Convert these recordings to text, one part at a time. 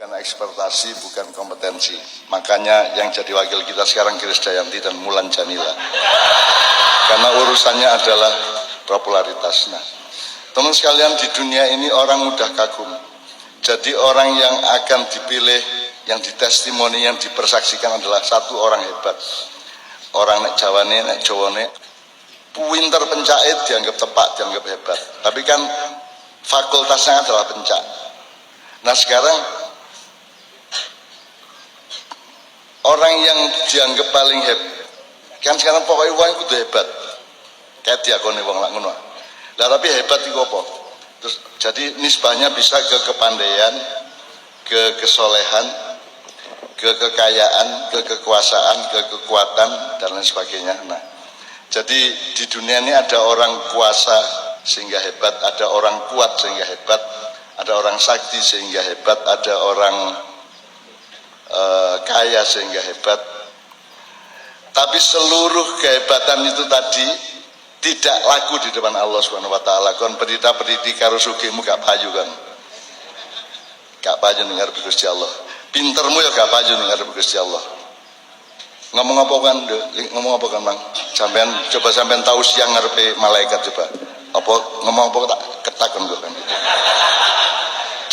Karena ekspektasi bukan kompetensi. Makanya yang jadi wakil kita sekarang Krisdayanti dan Mulan Jamila. Karena urusannya adalah popularitas. Nah, teman sekalian, di dunia ini orang mudah kagum. Jadi orang yang akan dipilih, yang ditestimoni, yang dipersaksikan adalah satu orang hebat. Orang nek Jawane, nek Jawane, pinter pencait dianggap tepat, dianggap hebat. Tapi kan fakultasnya adalah pencak. Nah sekarang orang yang dianggap paling hebat, kan sekarang pokoknya uang itu hebat. Kayak diakoni wong lak ngono. Lah tapi hebat itu apa? Terus jadi nisbahnya bisa ke kepandaian, ke kesolehan, ke kekayaan, ke kekuasaan, ke kekuatan dan lain sebagainya. Nah, jadi di dunia ini ada orang kuasa sehingga hebat, ada orang kuat sehingga hebat, ada orang sakti sehingga hebat, ada orang kaya sehingga hebat. Tapi seluruh kehebatan itu tadi tidak laku di depan Allah Subhanahu wa taala. Kon pendita-penditi karo sugihmu gak payu kan. Gak payu ning ngarep Gusti Allah. Pintermu ya gak payu ning ngarep Gusti Allah. Ngomong apa kan, Bang? Sampean coba sampean tahu siang ngarepe malaikat coba. Apa ngomong apa tak ketakon kok kan gitu.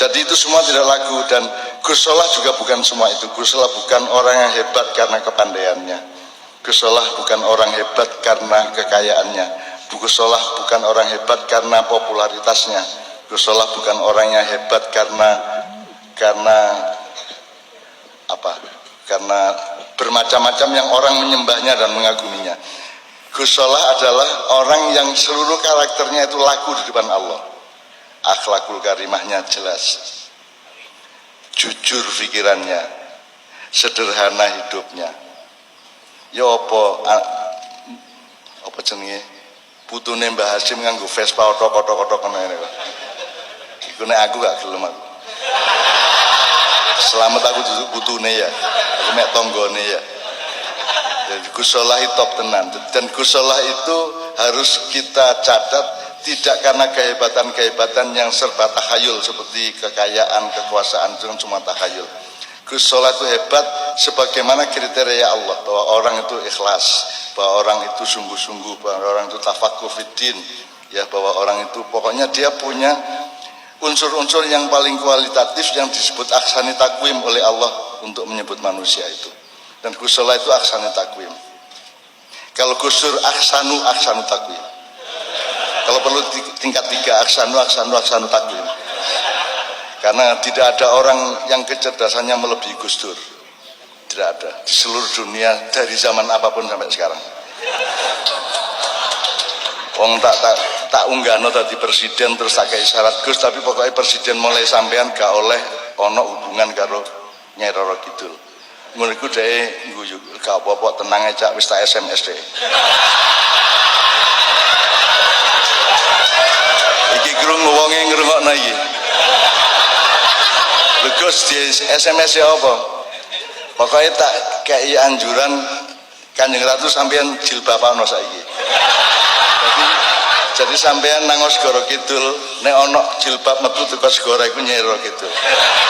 Jadi itu semua tidak laku, dan Gus Solah juga bukan semua itu. Gus Solah bukan orang yang hebat karena kepandaiannya. Gus Solah bukan orang hebat karena kekayaannya. Gus Solah bukan orang hebat karena popularitasnya. Gus Solah bukan orang yang hebat karena apa? Karena bermacam-macam yang orang menyembahnya dan mengaguminya. Gus Solah adalah orang yang seluruh karakternya itu laku di depan Allah. Akhlakul karimahnya jelas, jujur pikirannya, sederhana hidupnya. Ya apa jenenge? Putune Mbah Hasyim nganggo Vespa otok-otok ngene kok. Iku nek aku gak gelem aku. Selamat aku duduk putune ya. Aku mek tanggane ya. Jadi Gus Solah itu top tenan, dan Gus Solah itu harus kita catat tidak karena kehebatan-kehebatan yang serba takhayul seperti kekayaan, kekuasaan, itu cuma takhayul. Gus Solah itu hebat sebagaimana kriteria Allah, bahwa orang itu ikhlas, bahwa orang itu sungguh-sungguh, bahwa orang itu tafaqquh fiddin, ya, bahwa orang itu pokoknya dia punya unsur-unsur yang paling kualitatif yang disebut aksani takwim oleh Allah untuk menyebut manusia itu. Dan Gus Solah itu aksani takwim. Kalau Gus Dur aksanu takwim. Kalau perlu tingkat 3 aksanu takwim. Karena tidak ada orang yang kecerdasannya melebihi Gus Dur. Tidak ada di seluruh dunia dari zaman apapun sampai sekarang. Wong tak unggahno dadi presiden terus tak kei syarat Gus, tapi pokoknya presiden mulai sampean gak oleh ono hubungan karo Nyai Roro Kidul. Ngono iku dhek guyu gak apa-apa, tenang aja, wis tak SMS dhek. Iki krungu wonge ngrungokno iki. Gus di SMS ya apa? Pokoknya tak kei anjuran Kanjeng Ratu sampean jilbaban saiki. Jadi sampean nang Segara Kidul nek ana jilbab metu teko segara iku Nyai Roro Kidul.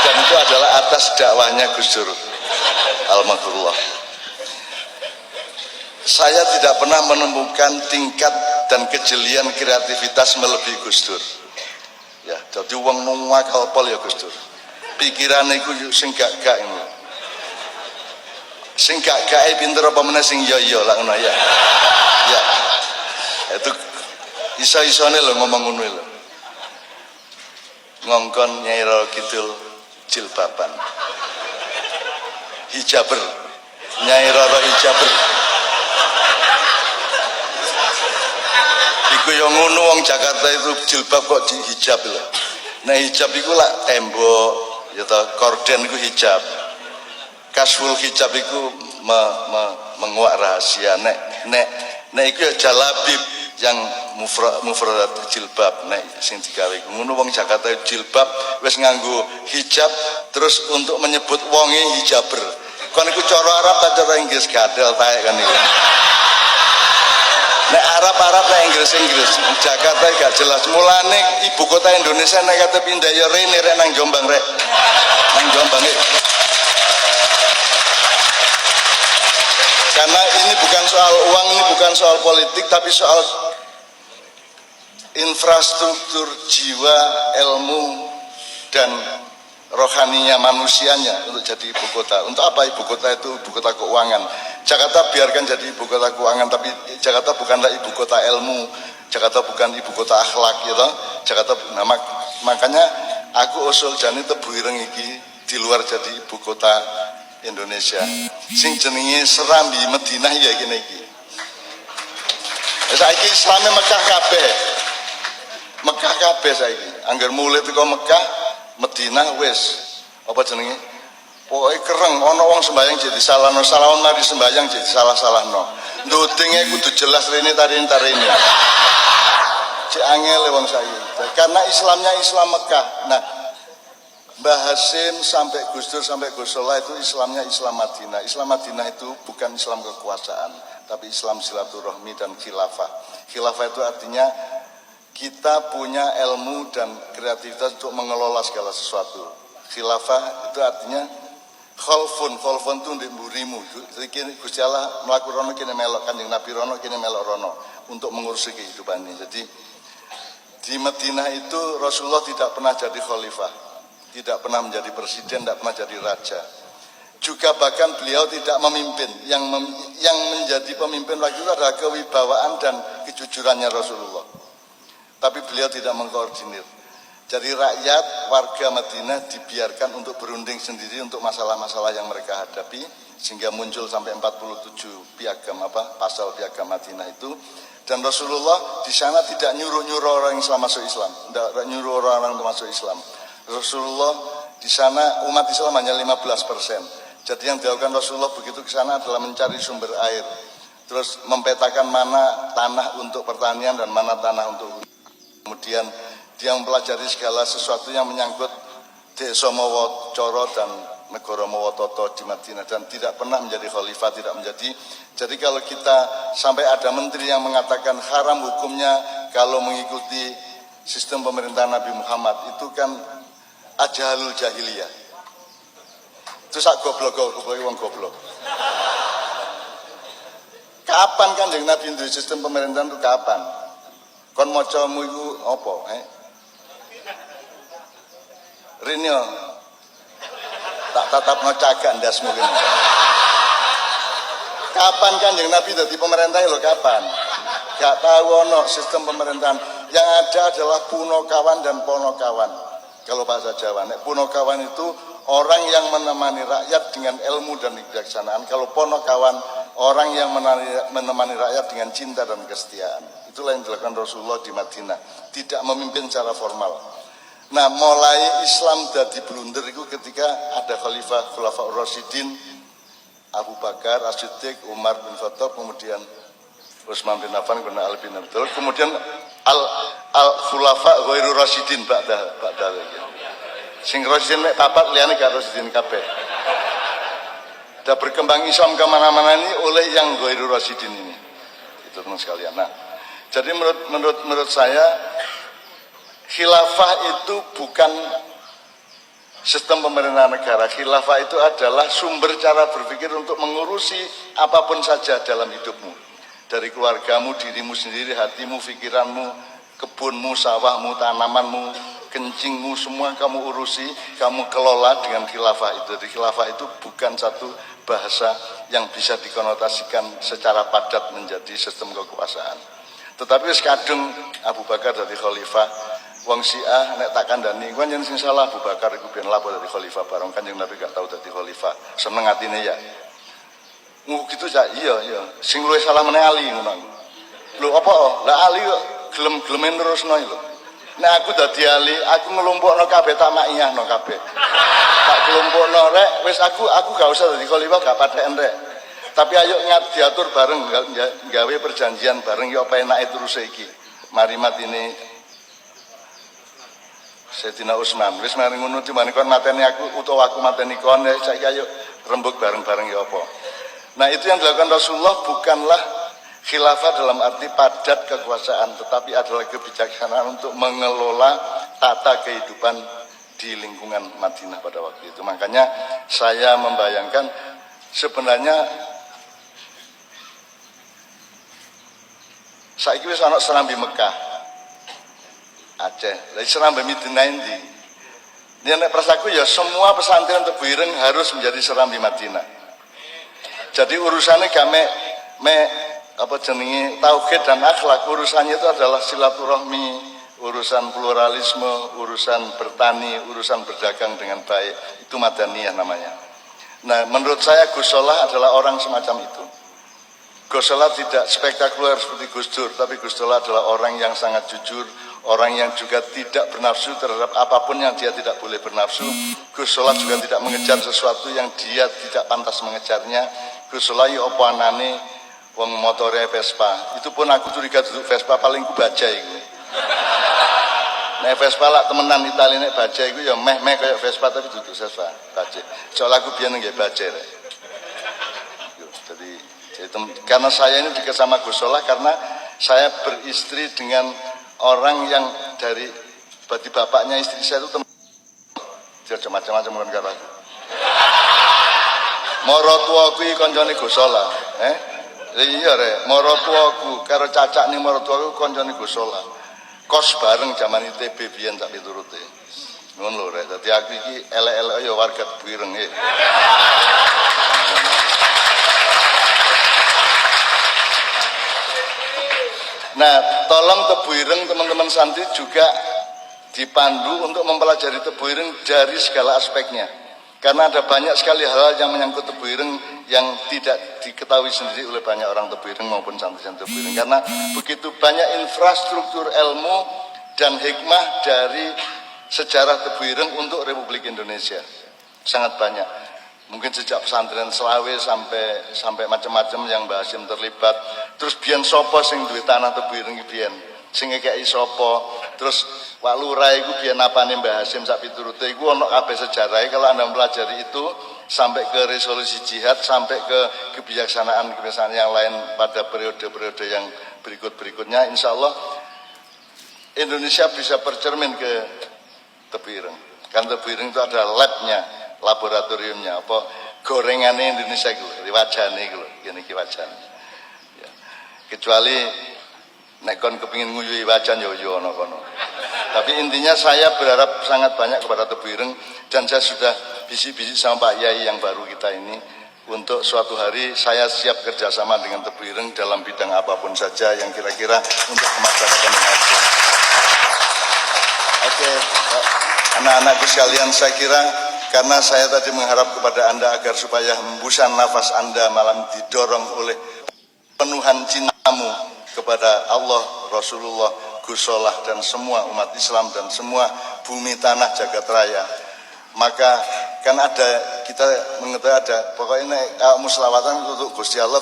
Dan itu adalah atas dakwahnya Gus Dur almarhum. Saya tidak pernah menemukan tingkat dan kejelian kreativitas melebihi Gus Dur. Ya, jadi wong nuwakal pol ya Gus Dur. Pikirane iku sing gak-gak ngono. Sing gak-gake pinter apa meneh sing iya-iya lak ngono ya. Ya. Itu iso-isone lho ngomong ngono lho. Ngongkon Nyai Roro Kidul jilbaban. Hijaber. Nyai Roro hijaber. Iku yang ngono wong Jakarta itu jilbab kok dihijab lho. Nah hijab iku lak tembok ya ta, korden iku hijab. Kasful hijab iku menguak rahasia. Nek iku ya jalabib yang mufradat jilbab nek sing digawe ngono wong Jakarta jilbab wis nganggo hijab terus untuk menyebut wonge hijaber. Kon iku cara Arab ta cara Inggris gadel tae kan iku. Nek Arab nek Inggris Jakarta gak jelas. Mulane ibu kota Indonesia nek kate pindah ya rene rek nang Jombang rek. Nang Jombang Karena ini bukan soal uang, ini bukan soal politik, tapi soal infrastruktur jiwa, ilmu, dan rohaninya manusianya untuk jadi ibu kota. Untuk apa ibu kota itu? Ibu kota keuangan. Jakarta biarkan jadi ibu kota keuangan, tapi Jakarta bukanlah ibu kota ilmu, Jakarta bukan ibu kota akhlak, gitu. Jakarta, nah, makanya aku usul jane tebu ireng iki di luar jadi ibu kota Indonesia. Sing jenenge Serambi Madinah ya kene iki. Saiki Islame Mekah kabeh. Mekah kabeh saiki. Angger mulai teko Mekah, Madinah wis apa jenenge? Pokoke kereng ana wong sembayang jadi salahno, salahon mari sembayang jadi salah-salahno. Ndudinge kudu jelas rene tarin-tarine. Cek angel wong saiki. Karena Islamnya Islam Mekah. Nah, Mbah Hasim sampai Gus Dur sampai Gus Solah itu Islamnya Islam Madinah. Islam Madinah itu bukan Islam kekuasaan, tapi Islam silaturahmi dan khilafah. Khilafah itu artinya kita punya ilmu dan kreativitas untuk mengelola segala sesuatu. Khilafah itu artinya khalfun itu ndek mburimu. Jadi Gusti Allah mlaku rono kene melok, Kanjeng Nabi rono kene melok rono untuk mengurusi kehidupan ini. Jadi di Madinah itu Rasulullah tidak pernah jadi khalifah, tidak pernah menjadi presiden, tidak pernah jadi raja. Juga bahkan beliau tidak memimpin. Yang menjadi pemimpin waktu itu adalah kewibawaan dan kejujurannya Rasulullah. Tapi beliau tidak mengkoordinir. Jadi rakyat, warga Madinah dibiarkan untuk berunding sendiri untuk masalah-masalah yang mereka hadapi, sehingga muncul sampai 47 piagam pasal piagam Madinah itu. Dan Rasulullah di sana tidak nyuruh-nyuruh orang Islam masuk Islam, tidak nyuruh orang untuk masuk Islam. Rasulullah di sana umat Islam hanya 15%. Jadi yang dilakukan Rasulullah begitu ke sana adalah mencari sumber air, terus mempetakan mana tanah untuk pertanian dan mana tanah untuk. Kemudian dia mempelajari segala sesuatu yang menyangkut desa mawa coro dan negara mawa toto di Madinah, dan tidak pernah menjadi khalifah, tidak menjadi. Jadi kalau kita sampai ada menteri yang mengatakan haram hukumnya kalau mengikuti sistem pemerintahan Nabi Muhammad, itu kan ajalul jahiliyah. Itu sak goblok wong goblok. Kapan Kanjeng Nabi duwe sistem pemerintahan itu kapan? Kon macamu iku apa, Rinyo tak tatapno cagak ndasmu kene. Kapan Kanjeng Nabi dadi pemerintah lho, kapan? Gak tahu ono sistem pemerintahan. Yang ada adalah punokawan dan ponokawan. Kalau bahasa Jawa, punokawan itu orang yang menemani rakyat dengan ilmu dan kebijaksanaan. Kalau ponokawan, orang yang menemani rakyat dengan cinta dan kesetiaan. Itulah yang dilakukan Rasulullah di Madinah. Tidak memimpin secara formal. Nah, mulai Islam jadi blunder itu ketika ada Khulafaur Rasyidin, Abu Bakar, As-Siddiq, Umar bin Khattab, kemudian Utsman bin Affan, kemudian Ali bin Abi Thalib, kemudian al-Khulafa Ghairur Rasyidin ba'da lagi. Sing Rasyidin mek papat liyane gak Rasyidin kabeh. Dan berkembang Islam kemana-mana ini oleh yang Ghairur Rasyidin ini. Itu teman sekalian. Nah, jadi menurut saya khilafah itu bukan sistem pemerintahan negara. Khilafah itu adalah sumber cara berpikir untuk mengurusi apapun saja dalam hidupmu. Dari keluargamu, dirimu sendiri, hatimu, pikiranmu, kebunmu, sawahmu, tanamanmu, kencingmu, semua kamu urusi, kamu kelola dengan khilafah itu. Jadi khilafah itu bukan satu bahasa yang bisa dikonotasikan secara padat menjadi sistem kekuasaan. Tetapi sekadung Abu Bakar dari khalifah, wong Syiah nek tak kandhani kuwi yen sing salah Abu Bakar iku ben lapo dadi khalifah bareng Kanjeng Nabi gak tau dadi khalifah. Seneng atine ya. Gitu cak, iya. Sing luwih salah meneh Ali ngono. Lho apa? Lah Ali kok gelem-gelemen terusno lho. Nek aku dadi Ali, aku ngelumpukno kabeh tak makiyahno kabeh. Tak kelompokno rek, wis aku gak usah dadi khalifah gak patheken rek. Tapi ayo diatur bareng gawe perjanjian bareng ya apa enake terus iki. Mari matine Sayyidina Utsman, wis mari ngono dimane kon mateni aku utawa aku mateni kon, saiki ayo rembug bareng-bareng ya apa. Nah, itu yang dilakukan Rasulullah bukanlah khilafah dalam arti padat kekuasaan, tetapi adalah kebijaksanaan untuk mengelola tata kehidupan di lingkungan Madinah pada waktu itu. Makanya saya membayangkan sebenarnya Saiki wis ana Serambi Mekah. Aceh. Lah Serambi Madinah endi? Nek prasaku ya semua pesantren Tebu Ireng harus menjadi Serambi Madinah. Jadi urusannya gak me apa jenenge tauhid dan akhlak, urusannya itu adalah silaturahmi, urusan pluralisme, urusan bertani, urusan berdagang dengan baik. Itu madaniyah namanya. Nah, menurut saya Gus Solah adalah orang semacam itu. Gus Solah tidak spektakuler seperti Gus Dur, tapi Gus Solah adalah orang yang sangat jujur, orang yang juga tidak bernafsu terhadap apapun yang dia tidak boleh bernafsu. Gus Solah juga tidak mengejar sesuatu yang dia tidak pantas mengejarnya. Gus Solah ya apa anane wong motore Vespa. Itu pun aku curiga duduk Vespa paling ku baja iku. Nek Vespa lak temenan Itali nek baja iku ya meh-meh kaya Vespa tapi duduk Vespa baja. Soalnya aku biyen nggih baja rek. Jadi karena saya ini dekat sama Gus Solah karena saya beristri dengan orang yang dari bapaknya istri saya itu teman. Dia macam-macam kan karo aku. Moro tuaku iki kancane Gus Solah, iya rek, moro tuaku karo cacak ning moro tuaku kancane Gus Solah. Kos bareng zaman ITB biyen tak piturute. Ngono lho rek, dadi aku iki elek-elek ya warga Tebu Ireng iki. Nah, tolong Tebu Ireng teman-teman santri juga dipandu untuk mempelajari Tebu Ireng dari segala aspeknya. Karena ada banyak sekali hal yang menyangkut Tebu Ireng yang tidak diketahui sendiri oleh banyak orang Tebu Ireng maupun santri-santri Tebu Ireng. Karena begitu banyak infrastruktur ilmu dan hikmah dari sejarah Tebu Ireng untuk Republik Indonesia. Sangat banyak. Mungkin sejak pesantren Selawe sampai macam-macam yang Mbah Hasyim terlibat. Terus biyen sapa sing duwe tanah Tebu Ireng biyen? Sing ngekeki sapa? Terus Pak Lurah iku biyen apane Mbah Hasyim sak piturute iku ana kabeh sejarahe. Kalau Anda mempelajari itu sampai ke resolusi jihad, sampai ke kebijaksanaan yang lain pada periode-periode yang berikut-berikutnya, insya Allah Indonesia bisa bercermin ke Tebu Ireng. Kan Tebu Ireng itu ada labnya, laboratoriumnya, apa gorengannya Indonesia itu, wajahnya itu, gini wajahnya. Ya. Kecuali nek kon kepingin nguyui wajan yo ono kono. Tapi intinya saya berharap sangat banyak kepada Tebu Ireng dan saya sudah bisik-bisik sama Pak Yai yang baru kita ini untuk suatu hari saya siap kerjasama dengan Tebu Ireng dalam bidang apapun saja yang kira-kira untuk kemaslahatan yang ada. Oke, anak-anakku sekalian, saya kira karena saya tadi mengharap kepada Anda agar supaya hembusan nafas Anda malam didorong oleh penuhan cintamu kepada Allah, Rasulullah, Gus Solah dan semua umat Islam dan semua bumi tanah jagat raya. Maka kan ada, kita mengetahui ada pokoknya muslawatan untuk Gusti Allah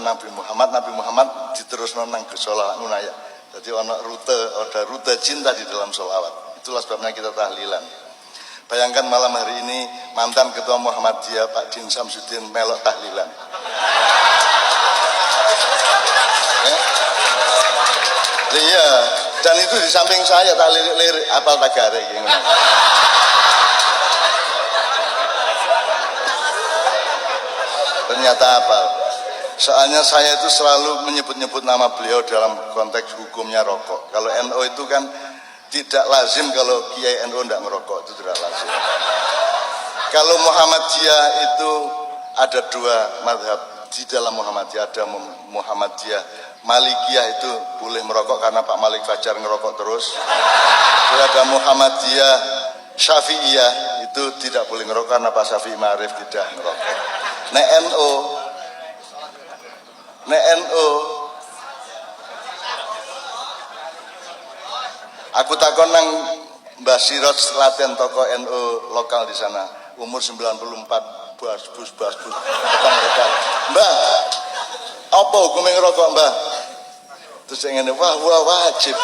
Nabi Muhammad diterus nang Gus Solah ngunaya. Jadi ada rute cinta di dalam sholawat. Itulah sebabnya kita tahlilan. Bayangkan malam hari ini mantan Ketua Muhammadiyah Pak Din Samsudin melok tahlilan. Iya, dan itu di samping saya tak lirik apal tagare gitu. Ternyata apal. Soalnya saya itu selalu menyebut-nyebut nama beliau dalam konteks hukumnya rokok. Kalau NU itu kan tidak lazim kalau Kiai NU tidak merokok, itu tidak lazim. Kalau Muhammadiyah itu ada dua madhab. Di dalam Muhammadiyah ada Muhammadiyah Malikiyah, itu boleh merokok karena Pak Malik Fajar ngerokok terus. Terus ada Muhammadiyah Syafi'iyah, itu tidak boleh ngerokok karena Pak Syafi'i Ma'arif tidak ngerokok. Nek NU aku takon nang Mbah Sirot latihan tokoh NU lokal di sana, umur 94, bas-bus Mbah, apa hukumnya ngerokok Mbah? Terus yang ini, wajib.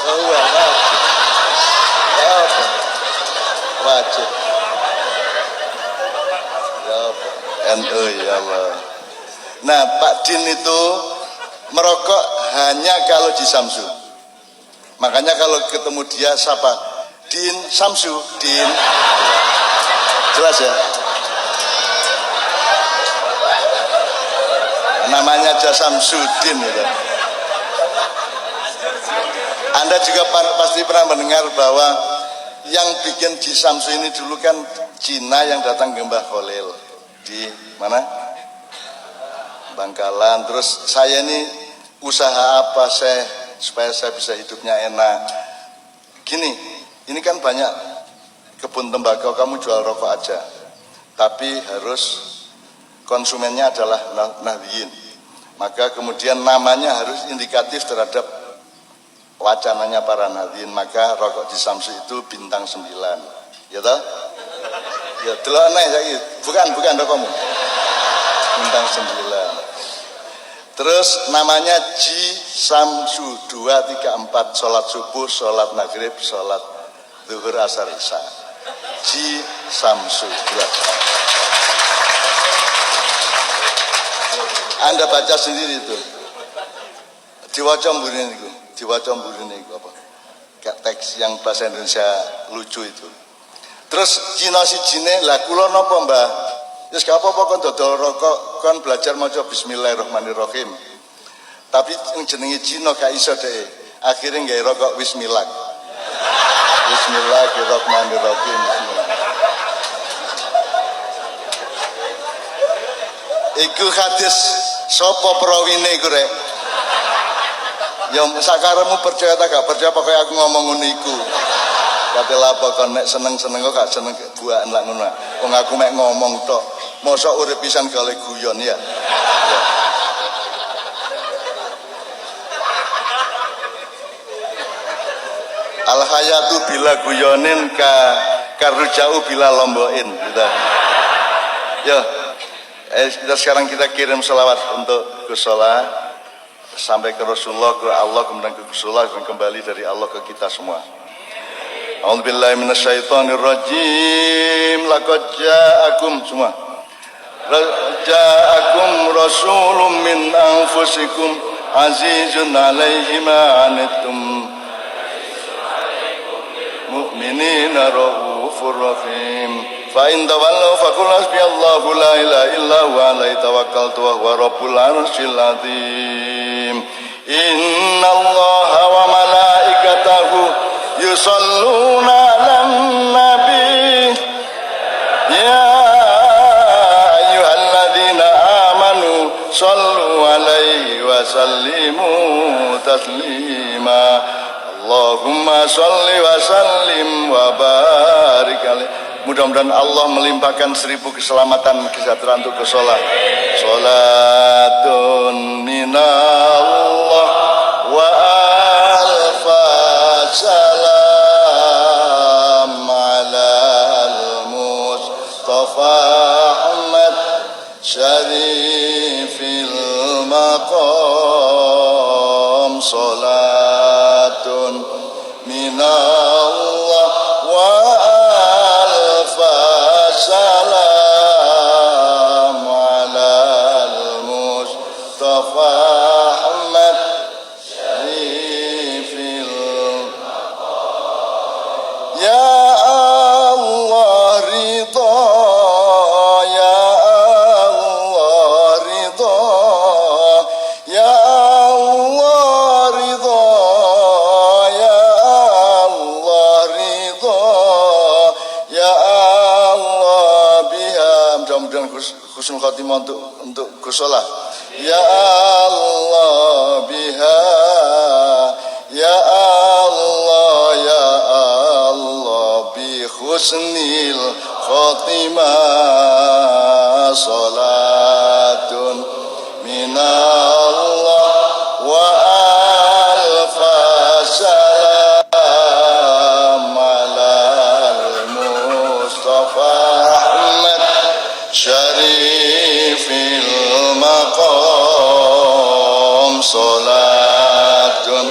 Wajib. Ya NU ya Allah. Nah, Pak Din itu merokok hanya kalau di Samsu. Makanya kalau ketemu dia siapa? Din Samsu, Din. Jelas ya? Namanya aja Samsudin gitu. Anda juga pasti pernah mendengar bahwa yang bikin Ji Samsu ini dulu kan Cina yang datang ke Mbah Khalil di mana? Bangkalan. Terus saya ini usaha apa supaya saya bisa hidupnya enak. Gini, ini kan banyak kebun tembakau, kamu jual rokok aja, tapi harus konsumennya adalah Nahdliyin. Maka kemudian namanya harus indikatif terhadap wacananya para Nahdliyin. Maka rokok Ji Samsu itu bintang 9, ya toh? Ya delok aneh saiki. Bukan rokokmu. Bintang 9. Terus namanya Ji Samsu 2, 3, 4, sholat subuh, sholat maghrib, sholat zuhur, asar, isya. Ji Samsu 2. Anda baca sendiri itu. Diwaca mburine niku. Diwaca mburine niku apa? Kayak teks yang bahasa Indonesia lucu itu. Terus Cina sijine, lah kula napa, Mbah? Wis gak apa-apa kon dodol rokok, kon belajar maca bismillahirrahmanirrahim. Tapi yang jenenge Cina gak iso dhek. Akhire nggawe rokok Wismillah. Bismillahirrahmanirrahim. Iku hadis sapa prawine iku rek? Ya sakaremu percaya ta gak percaya pokoke aku ngomong ngono iku. Kate lapo kon nek seneng-seneng kok gak seneng buakan lak ngono. Wong aku mek ngomong tok. Mosok urip pisan kale guyon ya. Al hayatu bila guyonin karujau bila lomboin gitu. Yo, kita kirim selawat untuk Gus Solah sampai ke Rasulullah, ke Allah, kemudian ke Gus Solah dan kembali dari Allah ke kita semua. A'udzubillahi minasyaitonirrajim. Laqad ja'akum semua. Ja'akum rasulun min anfusikum azizun 'alaihi ma anittum mu'minina raufur rahim. Fa in tawallaw faqul hasbiyallahu la ilaha illa huwa alaihi tawakkaltu wa huwa rabbul arsyil azim. Innallaha wa malaikatahu yusalluna 'alan nabi ya ayyuhalladzina amanu sallu 'alaihi wa sallimu taslima. Allahumma sholli wa sallim wa barik alaihi. Mudah-mudahan Allah melimpahkan 1000 keselamatan kesejahteraan untuk Sholah. Sholatun minallah wa alfa salam alal Mustafa Ahmad syarifil maqam. Sholatun minallah wa alfa salam alal Mustafa Ahmad syarifil maqam. Ya Allah ridha, ya Allah ridha, ya Allah ridha, ya Allah ridha, ya Allah biha. Mudah-mudahan husnul khotimah untuk Gus Solah. Ya Allah biha, ya Allah, ya Allah bi husnil khotimah. Salatun minallah wa alfa salam alal Mustafa Ahmad syarifil maqam. Salatun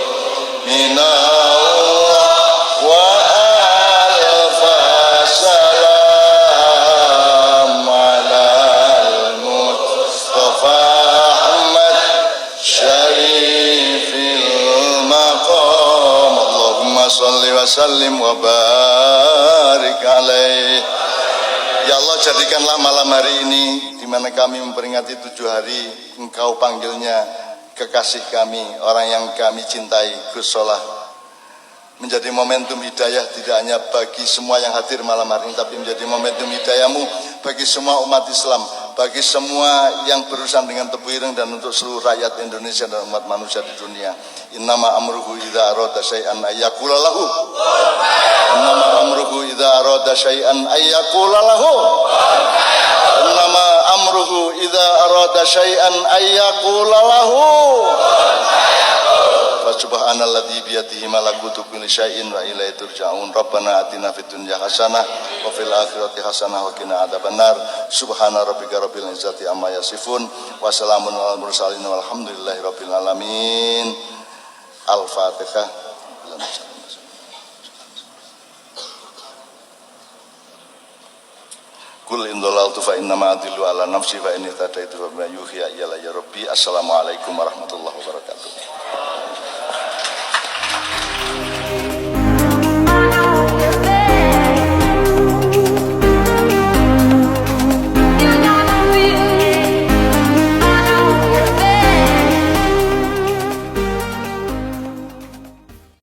minallah wa alfa salam alal Mustafa Ahmad syarifil maqam. Allahumma sholli wa sallim wa barik alaihi. Ya Allah, jadikanlah malam hari ini di mana kami memperingati 7 hari Engkau panggilnya kekasih kami, orang yang kami cintai, Gus Solah. menjadi momentum hidayah tidak hanya bagi semua yang hadir malam hari ini, tapi menjadi momentum hidayahmu bagi semua umat Islam, bagi semua yang berurusan dengan tebu ireng, dan untuk seluruh rakyat Indonesia dan umat manusia di dunia. Innama amruhu idza arada syai'an ayyaqula lahu. Innama amruhu idza arada syai'an ayyaqula lahu. Innama amruhu idza arada syai'an ayyaqula lahu. Subhanalladzi biyadihi malakutu kulli syai'in wa ilaihi turja'un. Rabbana atina fid dunya hasanah wa fil akhirati hasanah wa qina adzabannar. Subhana rabbika rabbil izzati amma yasifun wa salamun alal mursalin walhamdulillahi rabbil alamin. Al-Fatihah. Qul in dhalaltu fa innama adillu ala nafsi wa in ihtadaitu fa bima yuhiya ilayya rabbi. Assalamualaikum warahmatullahi wabarakatuh.